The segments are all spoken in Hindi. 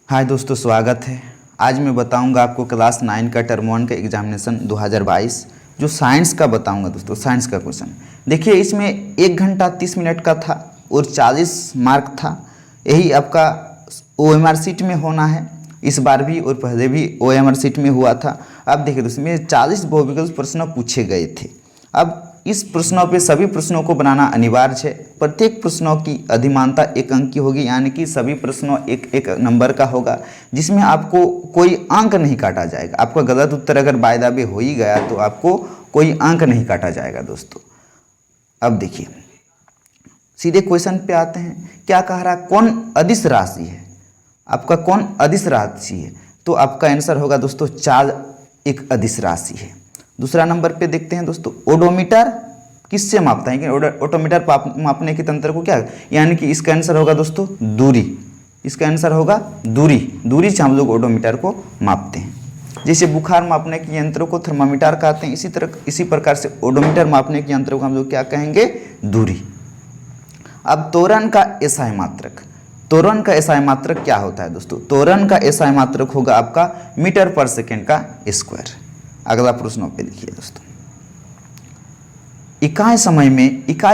हाय दोस्तों, स्वागत है। आज मैं बताऊंगा आपको क्लास 9 का टर्म 1 का एग्जामिनेशन 2022 जो साइंस का बताऊंगा। दोस्तों साइंस का क्वेश्चन देखिए, इसमें 1 घंटा 30 मिनट का था और 40 मार्क था। यही आपका OMR सीट में होना है, इस बार भी और पहले भी OMR सीट में हुआ था। अब देखिए दोस्तों, में 40 बहुविकल्प प्रश्न पूछे गए थे। अब इस प्रश्नों पे सभी प्रश्नों को बनाना अनिवार्य है। प्रत्येक प्रश्नों की अधिमानता 1 अंक की होगी, यानी कि सभी प्रश्नों एक एक नंबर का होगा, जिसमें आपको कोई अंक नहीं काटा जाएगा। आपका गलत उत्तर अगर बाय द वे हो ही गया तो आपको कोई अंक नहीं काटा जाएगा दोस्तों। अब देखिए, सीधे क्वेश्चन पे आते हैं। क्या कह रहा है, कौन अदिश राशि है? आपका कौन अदिश राशि है? तो आपका आंसर होगा दोस्तों चाल एक अदिश राशि है। दूसरा नंबर पे देखते हैं दोस्तों, ओडोमीटर किससे मापता है? कि ओडोमीटर मापने के तंत्र को क्या, यानी कि इसका आंसर होगा दोस्तों दूरी। इसका आंसर होगा दूरी। दूरी से हम लोग ओडोमीटर को मापते हैं। जैसे बुखार मापने के यंत्रों को थर्मामीटर कहते हैं, इसी प्रकार से ओडोमीटर मापने के यंत्रों को हम लोग क्या कहेंगे? दूरी। अब त्वरण का एसआई मात्रक। त्वरण का एसआई मात्रक क्या होता है दोस्तों? त्वरण का एसआई मात्रक होगा आपका मीटर पर सेकेंड का स्क्वायर। अगला प्रश्न पे देखिए दोस्तों, इकाई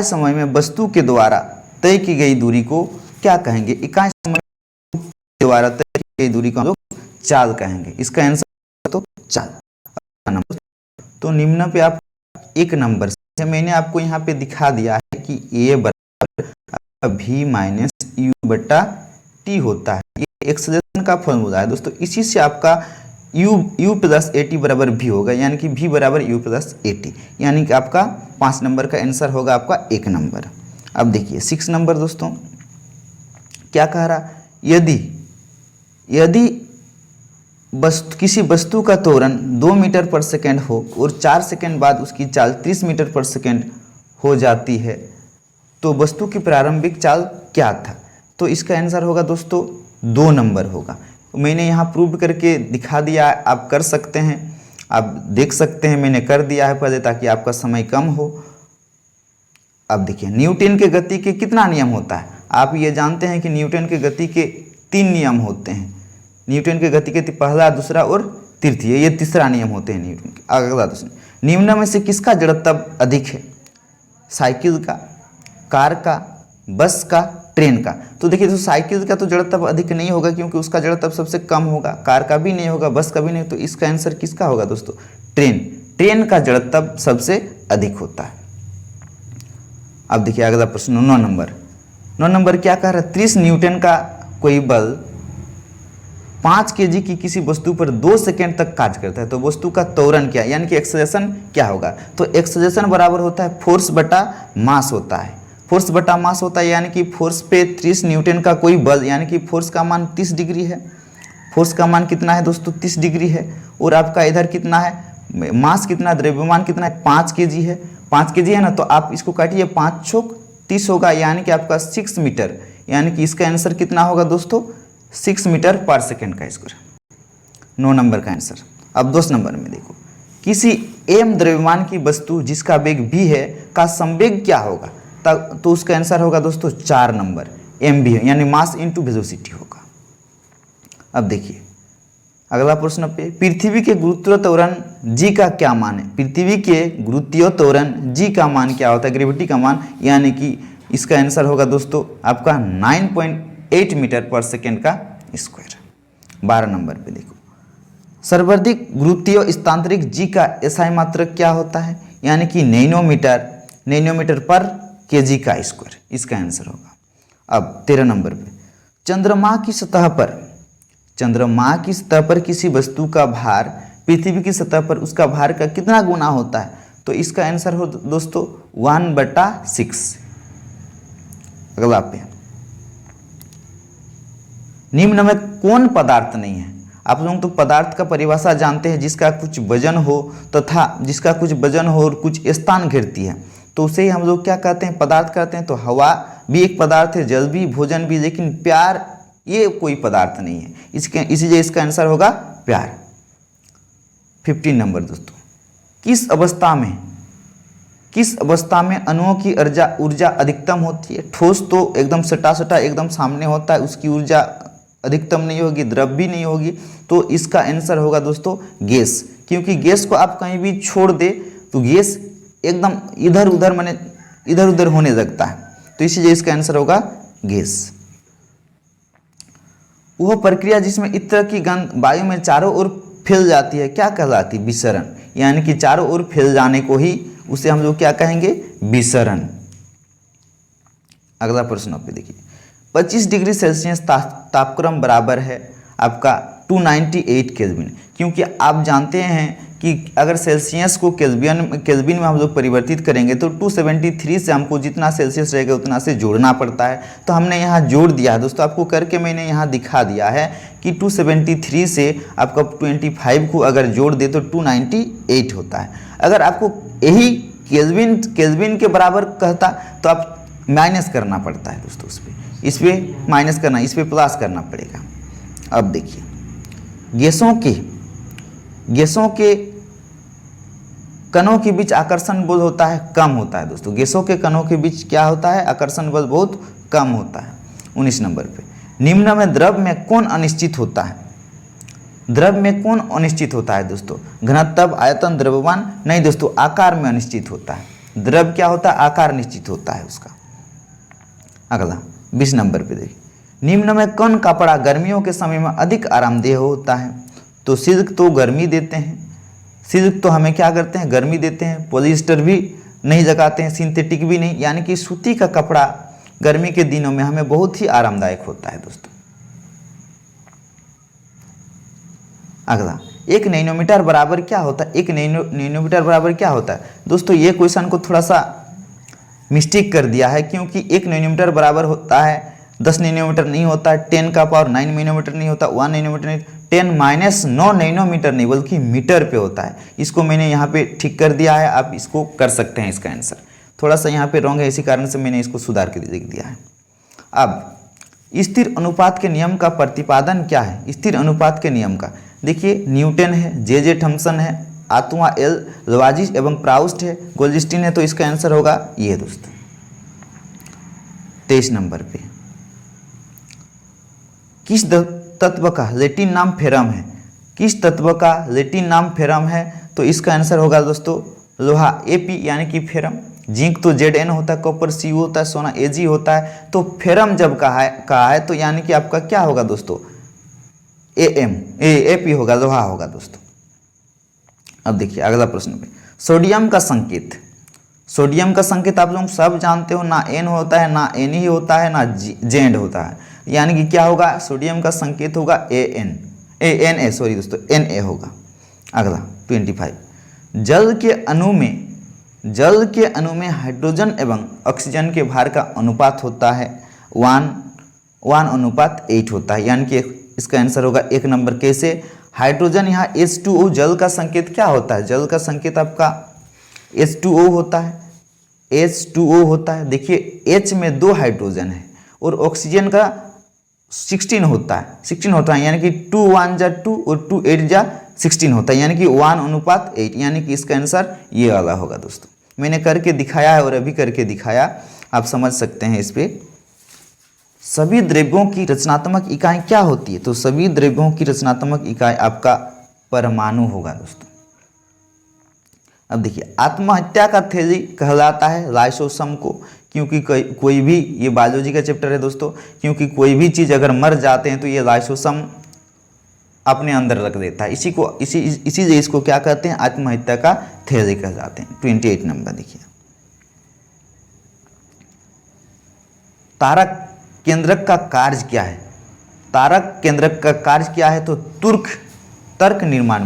समय में वस्तु के द्वारा तय की गई दूरी को क्या कहेंगे? इकाई समय के द्वारा तय की गई दूरी को हम लोग चाल कहेंगे। इसका आंसर तो चाल। तो निम्न पे आप 1 नंबर से मैंने आपको यहाँ पे दिखा दिया है कि ए बराबर v माइनस यू बटा टी होता है। ये एक्सेलरेशन का फॉर्मूला है दोस्तों। इसी से आपका u प्लस ए टी बराबर v होगा, यानी कि v बराबर u प्लस ए टी, यानी कि आपका 5 नंबर का आंसर होगा आपका 1 नंबर। अब देखिए 6 नंबर दोस्तों, क्या कह रहा, यदि किसी वस्तु का त्वरण 2 मीटर पर सेकेंड हो और 4 सेकेंड बाद उसकी चाल 30 मीटर पर सेकेंड हो जाती है तो वस्तु की प्रारंभिक चाल क्या था? तो इसका आंसर होगा दोस्तों 2 नंबर होगा। मैंने यहाँ प्रूव करके दिखा दिया, आप कर सकते हैं, आप देख सकते हैं, मैंने कर दिया है पहले ताकि आपका समय कम हो। अब देखिए, न्यूटन के गति के कितना नियम होता है? आप ये जानते हैं कि न्यूटन के गति के 3 नियम होते हैं। न्यूटन के गति के पहला, दूसरा और तृतीय, ये तीसरा नियम होते हैं न्यूटन के। अगला दोस्तों, निम्न में से किसका जड़त्व अधिक है? साइकिल का, कार का, बस का, ट्रेन का? तो देखिए दोस्तों, साइकिल का तो जड़त्व अधिक नहीं होगा क्योंकि उसका जड़त्व सबसे कम होगा। कार का भी नहीं होगा, बस का भी नहीं। तो इसका आंसर किसका होगा दोस्तों? ट्रेन। ट्रेन का जड़त्व सबसे अधिक होता है। अब देखिए अगला प्रश्न 9 नंबर। 9 नंबर क्या कह रहा है, 30 न्यूटन का कोई बल 5 kg की किसी वस्तु पर 2 सेकेंड तक कार्य करता है तो वस्तु का त्वरण क्या, यानी कि एक्सेलरेशन क्या होगा? तो एक्सेलरेशन बराबर होता है फोर्स बटा मास होता है। फोर्स बटा मास होता है, यानी कि फोर्स पे 30 न्यूटन का कोई बल, यानी कि फोर्स का मान 30 डिग्री है। फोर्स का मान कितना है दोस्तों? 30 डिग्री है। और आपका इधर कितना है, मास कितना, द्रव्यमान कितना है? 5 kg है। 5 kg है ना, तो आप इसको काटिए, 5 छोक 30 होगा, यानी कि आपका 6 मीटर, यानी कि इसका आंसर कितना होगा दोस्तों? 6 मीटर पर सेकेंड का स्क्वायर। 9 नंबर का आंसर। अब 10 नंबर में देखो, किसी m द्रव्यमान की वस्तु जिसका वेग v है का संवेग क्या होगा? तो उसका आंसर होगा दोस्तों 4 नंबर, mv है, यानी मास इनटू वेलोसिटी होगा। अब देखिए अगला प्रश्न पे, पृथ्वी के गुरुत्वीय त्वरण g का क्या मान है? पृथ्वी के गुरुत्वीय त्वरण g का मान क्या होता है? ग्रेविटी का मान, यानी कि इसका आंसर होगा दोस्तों आपका 9.8 मीटर पर सेकेंड का स्क्वायर। 12 नंबर पे देखो, सर्वाधिक गुरुत्वीय स्थानांतरिक g का एसआई मात्रक क्या होता है? यानी कि नैनोमीटर पर केजी का स्क्वायर, इसका आंसर होगा। अब 13 नंबर पे, चंद्रमा की सतह पर किसी वस्तु का भार पृथ्वी की सतह पर उसका भार का कितना गुना होता है? तो इसका आंसर हो दोस्तों 1/6। अगला पे, निम्न में कौन पदार्थ नहीं है? आप लोग तो पदार्थ का परिभाषा जानते हैं, जिसका कुछ वजन हो और कुछ स्थान घेरती है, तो उसे ही हम लोग क्या कहते हैं? पदार्थ कहते हैं। तो हवा भी एक पदार्थ है, जल भी, भोजन भी, लेकिन प्यार ये कोई पदार्थ नहीं है। इसीलिए इसका आंसर होगा प्यार। 15 नंबर दोस्तों, किस अवस्था में अणुओं की ऊर्जा अधिकतम होती है? ठोस तो एकदम सटा एकदम सामने होता है, उसकी ऊर्जा अधिकतम नहीं होगी, द्रव भी नहीं होगी, तो इसका आंसर होगा दोस्तों गैस। क्योंकि गैस को आप कहीं भी छोड़ दे तो गैस एकदम इधर उधर माने इधर उधर होने लगता है, तो इसीलिए इसका आंसर होगा गैस। वह प्रक्रिया जिसमें इत्र की गंध वायु में चारों ओर फैल जाती है क्या कहलाती है? विसरण। यानी कि चारों ओर फैल जाने को ही उसे हम लोग क्या कहेंगे? विसरण। अगला प्रश्न आप पे देखिए, 25 डिग्री सेल्सियस तापक्रम बराबर है आपका 298 केल्विन। क्योंकि आप जानते हैं कि अगर सेल्सियस को केल्विन में हम लोग परिवर्तित करेंगे तो 273 से हमको जितना सेल्सियस रहेगा उतना से जोड़ना पड़ता है। तो हमने यहाँ जोड़ दिया है दोस्तों, आपको करके मैंने यहाँ दिखा दिया है कि 273 से आपका 25 को अगर जोड़ दे तो 298 होता है। अगर आपको यही केल्विन के बराबर कहता तो आप माइनस करना पड़ता है दोस्तों, इस पर माइनस करना, इस पर प्लस करना पड़ेगा। अब देखिए, गैसों के कणों के बीच आकर्षण बल होता है कम होता है दोस्तों। गैसों के कणों के बीच क्या होता है? आकर्षण बल बहुत कम होता है। 19 नंबर पे, निम्न में द्रव में कौन अनिश्चित होता है? द्रव में कौन अनिश्चित होता है दोस्तों? घनत्व, आयतन, द्रव्यमान? नहीं दोस्तों, आकार में अनिश्चित होता है। द्रव क्या होता है? आकार निश्चित होता है उसका। अगला 20 नंबर पे देखिए, निम्न में कौन कपड़ा गर्मियों के समय में अधिक आरामदेह होता है? तो सिल्क तो गर्मी देते हैं, सिल्क तो हमें क्या करते हैं? गर्मी देते हैं। पॉलिएस्टर भी नहीं लगाते हैं, सिंथेटिक भी नहीं, यानी कि सूती का कपड़ा गर्मी के दिनों में हमें बहुत ही आरामदायक होता है दोस्तों। अगला, 1 नैनोमीटर बराबर क्या होता है? 1 नैनोमीटर बराबर क्या होता है दोस्तों? ये क्वेश्चन को थोड़ा सा मिस्टेक कर दिया है, क्योंकि 1 नैनोमीटर बराबर होता है 10 नैनोमीटर नहीं होता है, 10 का पावर 9 नैनोमीटर नहीं होता, 1 नैनोमीटर नहीं, 10-9 नैनोमीटर नहीं बल्कि मीटर पे होता है। इसको मैंने यहाँ पे ठीक कर दिया है, आप इसको कर सकते हैं। इसका आंसर थोड़ा सा यहाँ पे रॉन्ग है, इसी कारण से मैंने इसको सुधार के लिख दिया है। अब स्थिर अनुपात के नियम का प्रतिपादन क्या है? स्थिर अनुपात के नियम का देखिए, न्यूटन है, जे थॉम्सन है, आत्मा एल लवाजिस एवं प्राउस्ट है, गोल्डस्टीन है, तो इसका आंसर होगा ये दोस्तों। 23 नंबर पे, किस तत्व का लैटिन नाम फेरम है? किस तत्व का लैटिन नाम फेरम है? तो इसका आंसर होगा दोस्तों लोहा, Fe यानी कि फेरम। जिंक तो Zn होता है, कॉपर Cu होता है, सोना Ag होता है, तो फेरम जब कहा है तो यानी कि आपका क्या होगा दोस्तों? Fe होगा, लोहा होगा दोस्तों। अब देखिए अगला प्रश्न पे, सोडियम का संकेत। सोडियम का संकेत आप लोग सब जानते हो, ना N होता है, ना N ही होता है, ना Z होता है, यानी कि क्या होगा? सोडियम का संकेत होगा Na सॉरी दोस्तों, Na होगा। अगला 25, जल के अणु में हाइड्रोजन एवं ऑक्सीजन के भार का अनुपात होता है 1:8 होता है, यानी कि इसका आंसर होगा 1 नंबर। कैसे? हाइड्रोजन यहाँ H2O, जल का संकेत क्या होता है? जल का संकेत आपका H2O होता है, H2O होता है। देखिए H में 2 हाइड्रोजन है और ऑक्सीजन का 16 होता है, यानी कि 2 1 जा 2 और 2 8 जा 16 होता है, यानी कि 1:8, यानी कि इसका आंसर ये वाला होगा दोस्तों। मैंने करके दिखाया है और अभी करके दिखाया, आप समझ सकते हैं इस पे। सभी द्रव्यों की रचनात्मक इकाई क्या होती है? तो सभी द्रव्यों की रचनात्मक इकाई आपका परमाणु होगा दोस्तों। अब देखिए, आत्महत्या का थैली कहलाता है लाइसोसोम को, क्योंकि कोई भी, ये बायोलॉजी का चैप्टर है दोस्तों, क्योंकि कोई भी चीज़ अगर मर जाते हैं तो ये लाइसोसोम अपने अंदर रख देता है। इसीलिए इसको क्या कहते हैं? आत्महत्या का थैली कहलाते हैं। 28 नंबर देखिए, तारक केंद्रक का कार्य क्या है? तारक केंद्रक का कार्य क्या है? तो तुर्क निर्माण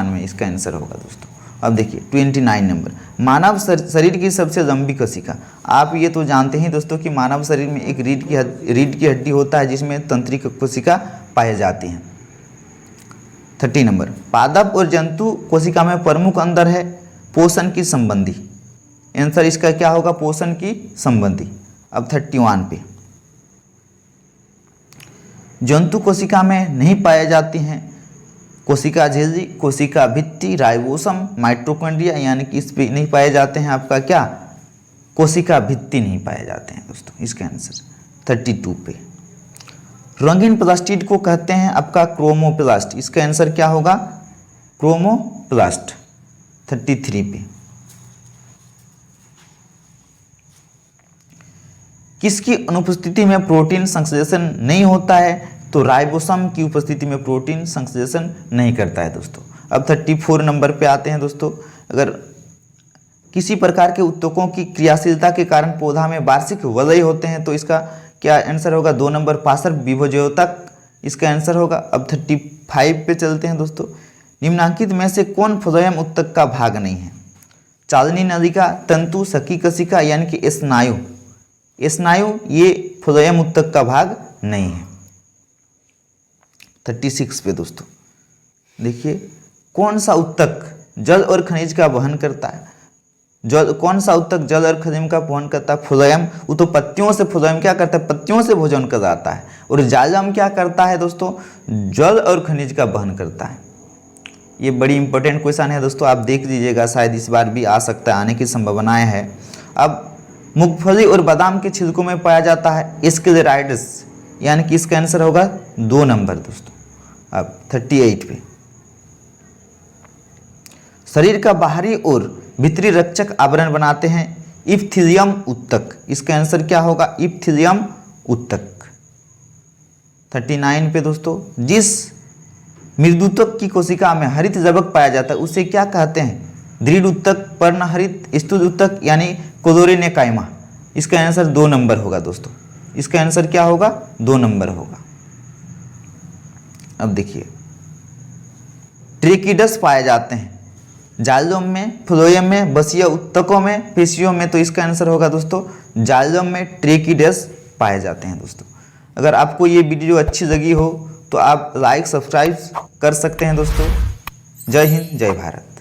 में इसका आंसर होगा दोस्तों। अब देखिए 29 नंबर, मानव शरीर की सबसे लंबी कोशिका। आप ये तो जानते हैं दोस्तों कि मानव शरीर में एक रीढ़ की हड्डी होता है जिसमें तंत्रिका कोशिका पाई जाती हैं। 30 नंबर, पादप और जंतु कोशिका में प्रमुख अंतर है पोषण की संबंधी। आंसर इसका क्या होगा? पोषण की संबंधी। अब 31 पे, जंतु कोशिका में नहीं पाए जाती हैं कोशिका झिल्ली, कोशिका भित्ति, राइबोसोम, माइटोकॉन्ड्रिया, यानी कि इस पे नहीं पाए जाते हैं आपका क्या? कोशिका भित्ति नहीं पाए जाते हैं दोस्तों। इसका आंसर 32 पे, रंगीन प्लास्टिड को कहते हैं आपका क्रोमोप्लास्ट। इसका आंसर क्या होगा? क्रोमोप्लास्ट। 33 पे किसकी अनुपस्थिति में प्रोटीन संश्लेषण नहीं होता है? तो राइबोसोम की उपस्थिति में प्रोटीन संश्लेषण नहीं करता है दोस्तों। अब 34 नंबर पे आते हैं दोस्तों। अगर किसी प्रकार के उत्तकों की क्रियाशीलता के कारण पौधा में वार्षिक वलय होते हैं तो इसका क्या आंसर होगा? 2 नंबर पार्श्व विभोजयोतक इसका आंसर होगा। अब 35 पे चलते हैं दोस्तों। निम्नांकित में से कौन फ्लोएम उत्तक का भाग नहीं है? चालनी नलिका, तंतु, सकी कशिका यानी कि स्नायु। स्नायु ये फ्लोएम उत्तक का भाग नहीं है। 36 पे दोस्तों देखिए, कौन सा उत्तक जल और खनिज का वहन करता है? कौन सा उत्तक जल और खनिज का वहन करता है? फ्लोएम। वो तो पत्तियों से, फ्लोएम क्या करता है? पत्तियों से भोजन कराता है। और जाइलम क्या करता है दोस्तों? जल और खनिज का वहन करता है। ये बड़ी इंपॉर्टेंट क्वेश्चन है दोस्तों, आप देख लीजिएगा, शायद इस बार भी आ सकता है, आने की संभावनाएं है। अब मूंगफली और बादाम के छिलकों में पाया जाता है स्क्लेराइड्स, यानी कि इसका आंसर होगा 2 नंबर दोस्तों। अब 38 पे शरीर का बाहरी और भीतरी रक्षक आवरण बनाते हैं इप्थिलियम उत्तक। इसका आंसर क्या होगा? इप्थिलियम उत्तक। 39 पे दोस्तों, जिस मृदुतक की कोशिका में हरित जबक पाया जाता है उसे क्या कहते हैं? दृढ़ उत्तक, पर्णहरित, स्थूल उत्तक यानी क्लोरेनेकाइमा। इसका आंसर 2 नंबर होगा दोस्तों। इसका आंसर क्या होगा? 2 नंबर होगा। अब देखिए, ट्रेकिडस पाए जाते हैं जाइलम में, फ्लोएम में, बसीय उत्तकों में, पेशियों में। तो इसका आंसर होगा दोस्तों जाइलम में ट्रेकिडस पाए जाते हैं दोस्तों। अगर आपको ये वीडियो अच्छी लगी हो तो आप लाइक सब्सक्राइब कर सकते हैं दोस्तों। जय हिंद, जय भारत।